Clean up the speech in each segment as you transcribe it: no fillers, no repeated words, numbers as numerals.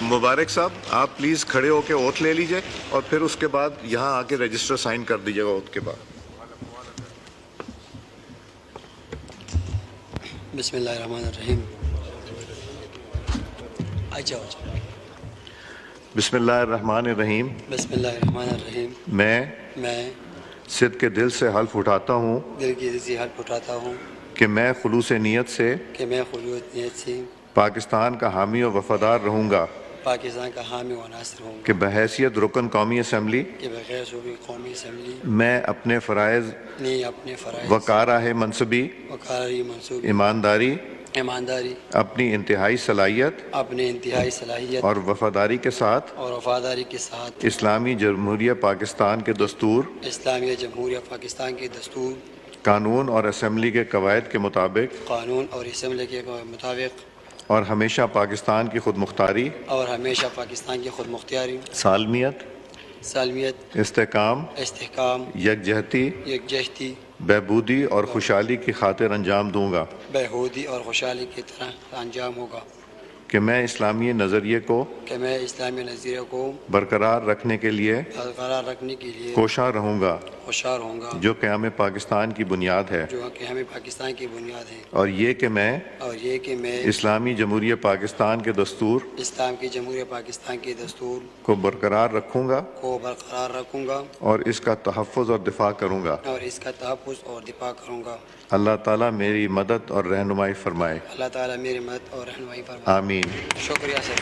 مبارک صاحب آپ پلیز کھڑے ہو کے اوتھ لے لیجئے اور پھر اس کے بعد یہاں آ کے رجسٹر سائن کر دیجیے گا اوتھ کے بعد. بسم اللہ الرحمن الرحیم. بسم اللہ الرحمن الرحیم. بسم اللہ الرحمن الرحیم. میں صدق کے دل سے حلف اٹھاتا ہوں دل کی سے حلف اٹھاتا ہوں کہ میں خلوص نیت سے پاکستان کا حامی و وفادار رہوں گا پاکستان کا حامی و ناصر ہوں کہ بحیثیت رکن قومی اسمبلی کہ بغیر صوبی قومی اسمبلی میں اپنے فرائض اپنے فرائض وقارہ منصبی وقاری منصوبی ایمانداری اپنی انتہائی صلاحیت اور وفاداری کے ساتھ اسلامی جمہوریہ پاکستان کے دستور اسلامی جمہوریہ پاکستان کے دستور قانون اور اسمبلی کے قواعد کے مطابق اور ہمیشہ پاکستان کی خود مختاری سالمیت استحکام یکجہتی بہبودی اور خوشحالی کی خاطر انجام دوں گا کہ میں اسلامی نظریے کو برقرار رکھنے کے لیے کوشاں رہوں گا جو قیام پاکستان کی بنیاد ہے اور یہ کہ میں اسلامی جمہوریہ پاکستان کے دستور کو برقرار رکھوں گا اور اس کا تحفظ اور دفاع کروں گا. اللہ تعالیٰ میری مدد اور رہنمائی فرمائے. آمین. شکریہ سر.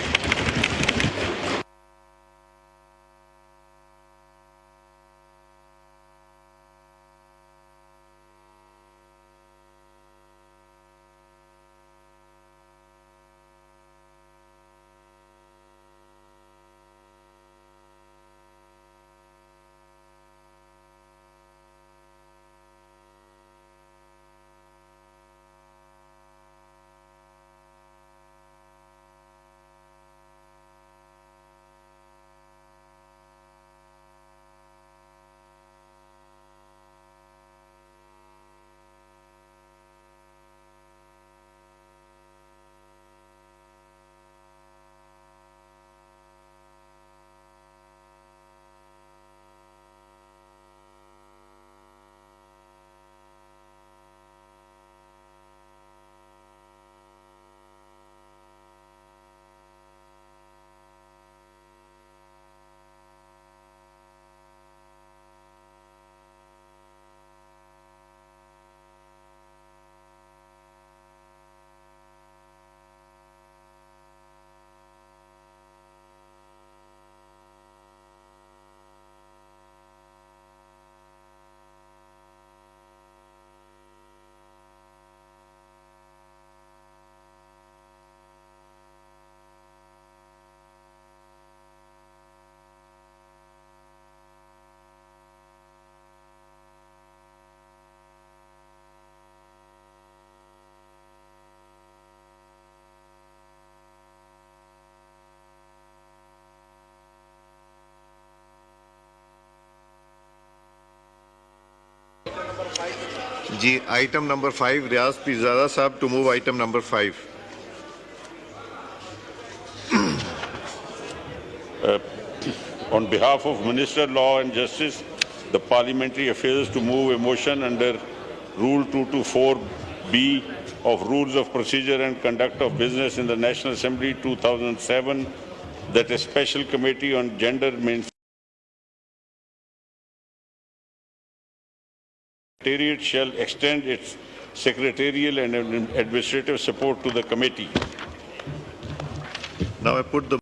جی آئٹم نمبر 5 ریاض پیرزادہ صاحب to move item number 5. On behalf of Minister Law and Justice, the Parliamentary Affairs to move a motion under Rule 224B of Rules of Procedure and Conduct of Business in the National Assembly 2007 that a special committee on gender mainstreaming shall extend its secretarial and administrative support to the committee. Now I put the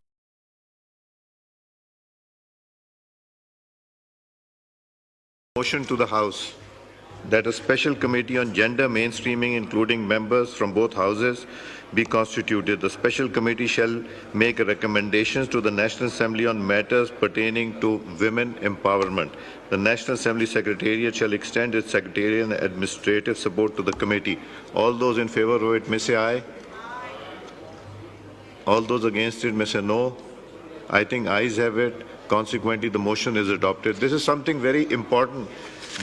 motion to the House that a special committee on gender mainstreaming, including members from both houses, be constituted. The special committee shall make recommendations to the National Assembly on matters pertaining to women empowerment. The National Assembly Secretariat shall extend its secretarial and administrative support to the committee. All those in favor of it may say aye. All those against it may say no. I think ayes have it. Consequently, the motion is adopted. This is something very important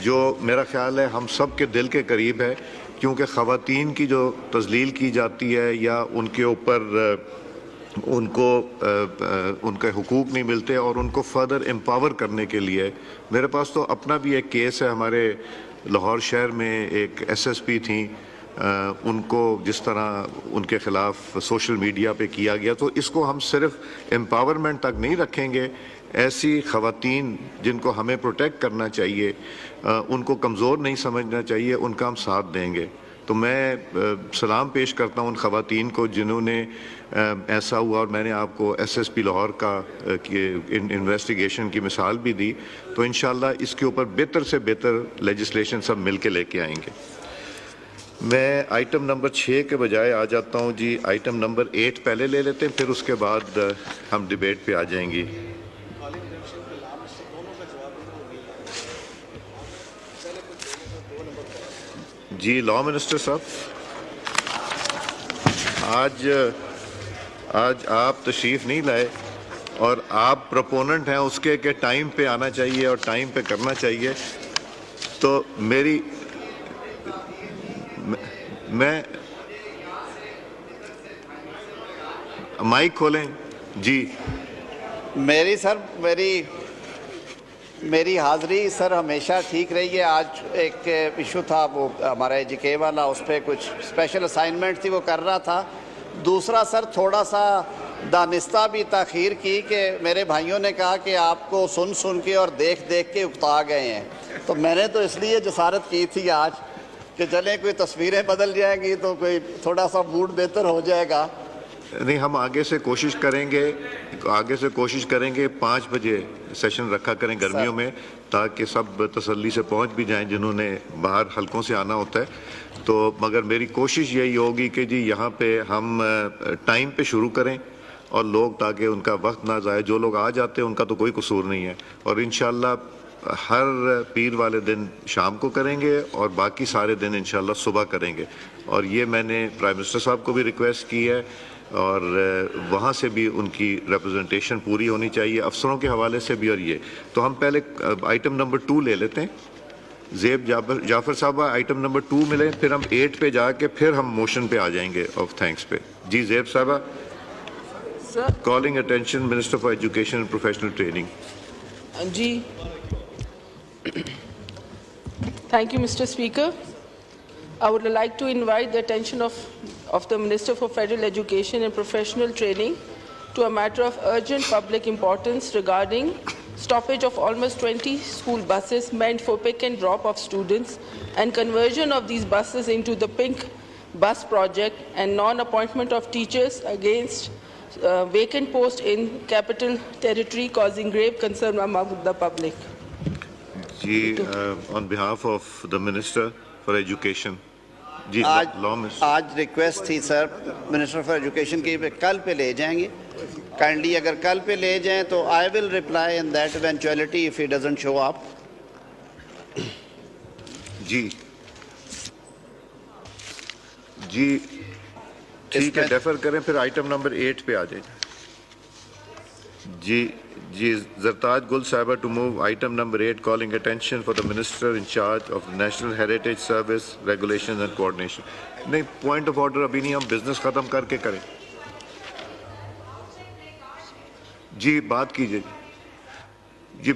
جو میرا خیال ہے ہم سب کے دل کے قریب ہے، کیونکہ خواتین کی جو تذلیل کی جاتی ہے یا ان کے اوپر ان کو ان کے حقوق نہیں ملتے اور ان کو فردر امپاور کرنے کے لیے میرے پاس تو اپنا بھی ایک کیس ہے. ہمارے لاہور شہر میں ایک ایس ایس پی تھیں, ان کو جس طرح ان کے خلاف سوشل میڈیا پہ کیا گیا, تو اس کو ہم صرف امپاورمنٹ تک نہیں رکھیں گے. ایسی خواتین جن کو ہمیں پروٹیکٹ کرنا چاہیے, ان کو کمزور نہیں سمجھنا چاہیے, ان کا ہم ساتھ دیں گے. تو میں سلام پیش کرتا ہوں ان خواتین کو جنہوں نے ایسا ہوا, اور میں نے آپ کو ایس ایس پی لاہور کا انویسٹیگیشن کی مثال بھی دی. تو انشاءاللہ اس کے اوپر بہتر سے بہتر لیجسلیشن سب مل کے لے کے آئیں گے. میں آئٹم نمبر 6 کے بجائے آ جاتا ہوں جی آئٹم نمبر 8 پہلے لے لیتے ہیں, پھر اس کے بعد ہم ڈیبیٹ پہ آ جائیں گی. جی لا منسٹر صاحب, آج آپ تشریف نہیں لائے اور آپ پروپوننٹ ہیں اس کے کہ ٹائم پہ آنا چاہیے اور ٹائم پہ کرنا چاہیے. تو میں مائک کھولیں جی. میری حاضری سر ہمیشہ ٹھیک رہی ہے. آج ایک ایشو تھا وہ ہمارا جی کے والا, اس پہ کچھ اسپیشل اسائنمنٹ تھی وہ کر رہا تھا. دوسرا سر تھوڑا سا دانستہ بھی تاخیر کی کہ میرے بھائیوں نے کہا کہ آپ کو سن کے اور دیکھ کے اکتا گئے ہیں. تو میں نے تو اس لیے جسارت کی تھی آج کہ چلیں کوئی تصویریں بدل جائیں گی تو کوئی تھوڑا سا موڈ بہتر ہو جائے گا. نہیں, ہم آگے سے کوشش کریں گے 5 بجے سیشن رکھا کریں گرمیوں میں, تاکہ سب تسلی سے پہنچ بھی جائیں جنہوں نے باہر حلقوں سے آنا ہوتا ہے. تو مگر میری کوشش یہی ہوگی کہ جی یہاں پہ ہم ٹائم پہ شروع کریں اور لوگ تاکہ ان کا وقت نہ ضائع. جو لوگ آ جاتے ہیں ان کا تو کوئی قصور نہیں ہے, اور انشاءاللہ ہر پیر والے دن شام کو کریں گے اور باقی سارے دن انشاءاللہ صبح کریں گے. اور یہ میں نے پرائم منسٹر صاحب کو بھی ریکویسٹ کی ہے, اور وہاں سے بھی ان کی ریپرزنٹیشن پوری ہونی چاہیے, افسروں کے حوالے سے بھی. اور یہ تو ہم پہلے آئٹم نمبر 2 لے لیتے ہیں. زیب جعفر صاحبہ آئٹم نمبر 2 ملیں, پھر ہم 8 پہ جا کے پھر ہم موشن پہ آ جائیں گے آف تھینکس پہ. جی زیب صاحبہ, calling attention minister for education and professional training. جی thank you Mr. Speaker. I would like to invite the attention of the Minister for Federal Education and Professional Training to a matter of urgent public importance regarding stoppage of almost 20 school buses meant for pick and drop of students and conversion of these buses into the pink bus project and non-appointment of teachers against vacant posts in capital territory causing grave concern among the public. جی on behalf of the Minister for Education. جی آج request تھی سر minister for education کی, کل پہ لے جائیں گے کائنڈلی. اگر کل پہ لے جائیں تو I will reply in that eventuality if he doesn't show up. جی ٹھیک ہے, ڈیفر کریں, پھر آئٹم نمبر 8 پہ آ جائیں. جی زرتاج گل صاحبہ to move item number 8 calling attention for the minister in charge of national heritage service regulation and coordination. نہیں, point of order ابھی نہیں, ہم بزنس ختم کر کے کریں. جی بات کیجیے جی.